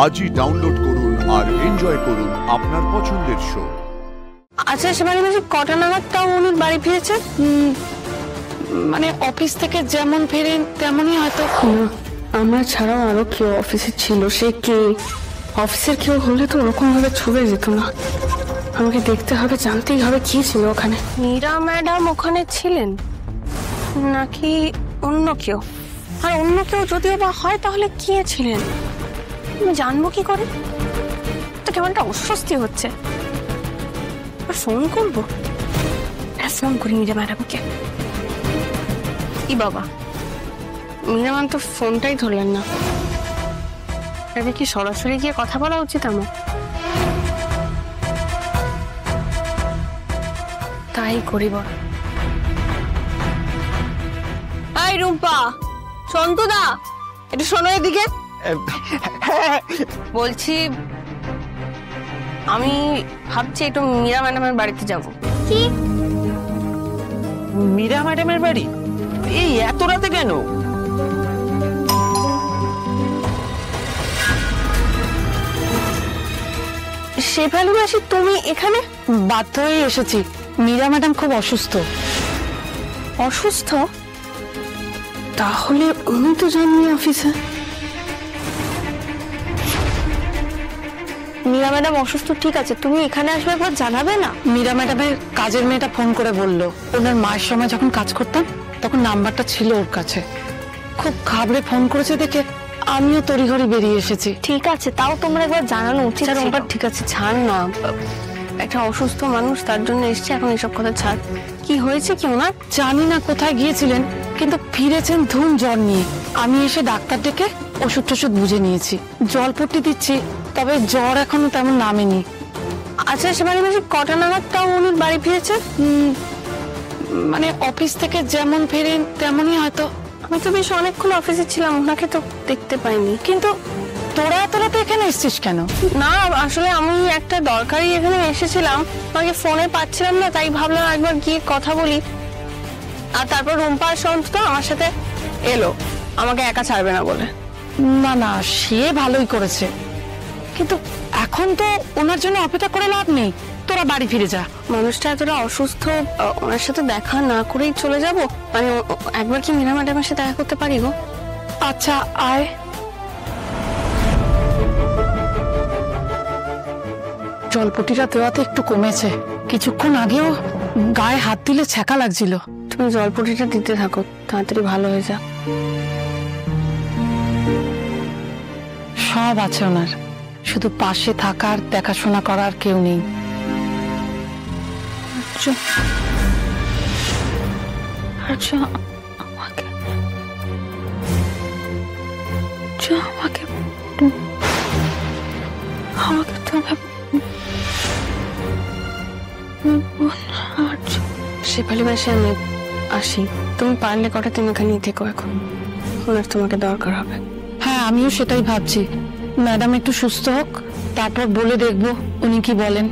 আজই ডাউনলোড করুন আর এনজয় করুন আপনার পছন্দের শো। আচ্ছা শেফালি মাসি কটা নাগাদ তাও উনি বাড়ি ফিরেছে? মানে অফিস থেকে যেমন ফেরেন তেমনই হয়তো। আমরা ছাড়াও আরো কেউ অফিসে ছিল, সে কে? অফিসের কেউ হলে তো ওরকম ভাবে ছুটে যেত না। আমাকে দেখতে হবে, জানতেই হবে কি ছিল ওখানে। মীরা ম্যাডাম ওখানে ছিলেন নাকি অন্য কেউ? আর অন্য কেউ যদিও বা হয় তাহলে কে ছিলেন আমি জানবো কি করে? তো কেমন একটা অস্বস্তি হচ্ছে। ফোন করবো, ফোন করি মীরা ম্যাডামকে। ই বাবা, মীরা ম্যাম তো ফোনটাই ধরলেন না। তবে কি সরাসরি গিয়ে কথা বলা উচিত আমার? তাই করি বল। এই রুম্পা, সন্তুদা, একটু শোনো এদিকে। বলছি আমি ভাবছি একটু মীরা ম্যাডামের বাড়িতে যাব। কি মীরা ম্যাডামের বাড়ি এই এত রাতে কেন? শেফালি মাসি তুমি এখানে? বাধ্য হয়ে এসেছি, মীরা ম্যাডাম খুব অসুস্থ। অসুস্থ? তাহলে উনি তো যাননি অফিসে। মীরা ম্যাডাম অসুস্থ ঠিক আছে, তুমি এখানে আসবে একবার জানাবে না? মীরা ম্যাডামের কাজের মেয়েটা ফোন করে বলল, ওনার মায়ের সময় যখন কাজ করতাম তখন নাম্বারটা ছিল ওর কাছে। খুব ঘাবড়ে ফোন করেছে দেখে আমিও তড়িঘড়ি বেরিয়ে এসেছি। ঠিক আছে, তাও তোমরা একবার জানানো উচিত। ঠিক আছে, ছাড় না, একটা অসুস্থ মানুষ, তার জন্য এসছে, এখন এসব কথা ছাড়। কি হয়েছে কি ওনার? জানি না কোথায় গিয়েছিলেন, কিন্তু ফিরেছেন ধুম জ্বর নিয়ে। আমি এসে ডাক্তার ডেকে ওষুধ টষুধ বুঝে নিয়েছি, জলপট্টি দিচ্ছি, তবে জ্বর এখনো তেমন নামেনি। আচ্ছা শেফালি মাসি কটা নাগাদ তাও উনি বাড়ি ফিরেছে? মানে অফিস থেকে যেমন ফেরেন তেমনই হয়তো। আমি তো বেশ অনেকক্ষণ অফিসে ছিলাম, ওনাকে তো দেখতে পাইনি। কিন্তু তোরা এত রাতে এখানে এসছিস কেন? না আসলে আমি একটা দরকারি এখানে এসেছিলাম, আমাকে ফোনে পাচ্ছিলাম না, তাই ভাবলাম একবার গিয়ে কথা বলি। আর তারপর রুম্পা আর সন্ত আমার সাথে এলো, আমাকে একা ছাড়বে না বলে। না না, সে ভালোই করেছে, কিন্তু এখন তো ওনার জন্য অপেক্ষা করে লাভ নেই, তোরা বাড়ি ফিরে যা। মানুষটা এতটা অসুস্থ, ওনার সাথে দেখা না করেই চলে যাব? মানে একবার কি মীরা ম্যাডামের সাথে দেখা করতে পারি গো? আচ্ছা আয়। জলপটিটা দেওয়াতে একটু কমেছে, কিছুক্ষণ আগেও গায়ে হাত দিলে ছ্যাঁকা লাগছিল। তুমি জলপটিটা দিতে থাকো, তাড়াতাড়ি ভালো হয়ে যা। সব আছে ওনার, শুধু পাশে থাকার দেখাশোনা করার কেউ নেই। আচ্ছা আমাকে আমাকে শেফালি মাসি আমি আসি, তুমি পারলে কটা তুমি এখানেই থেকো, এখন ওনার তোমাকে দরকার হবে। হ্যাঁ আমিও সেটাই ভাবছি, ম্যাডাম একটু সুস্থ হোক, তারপর বলে দেখবো উনি কি বলেন।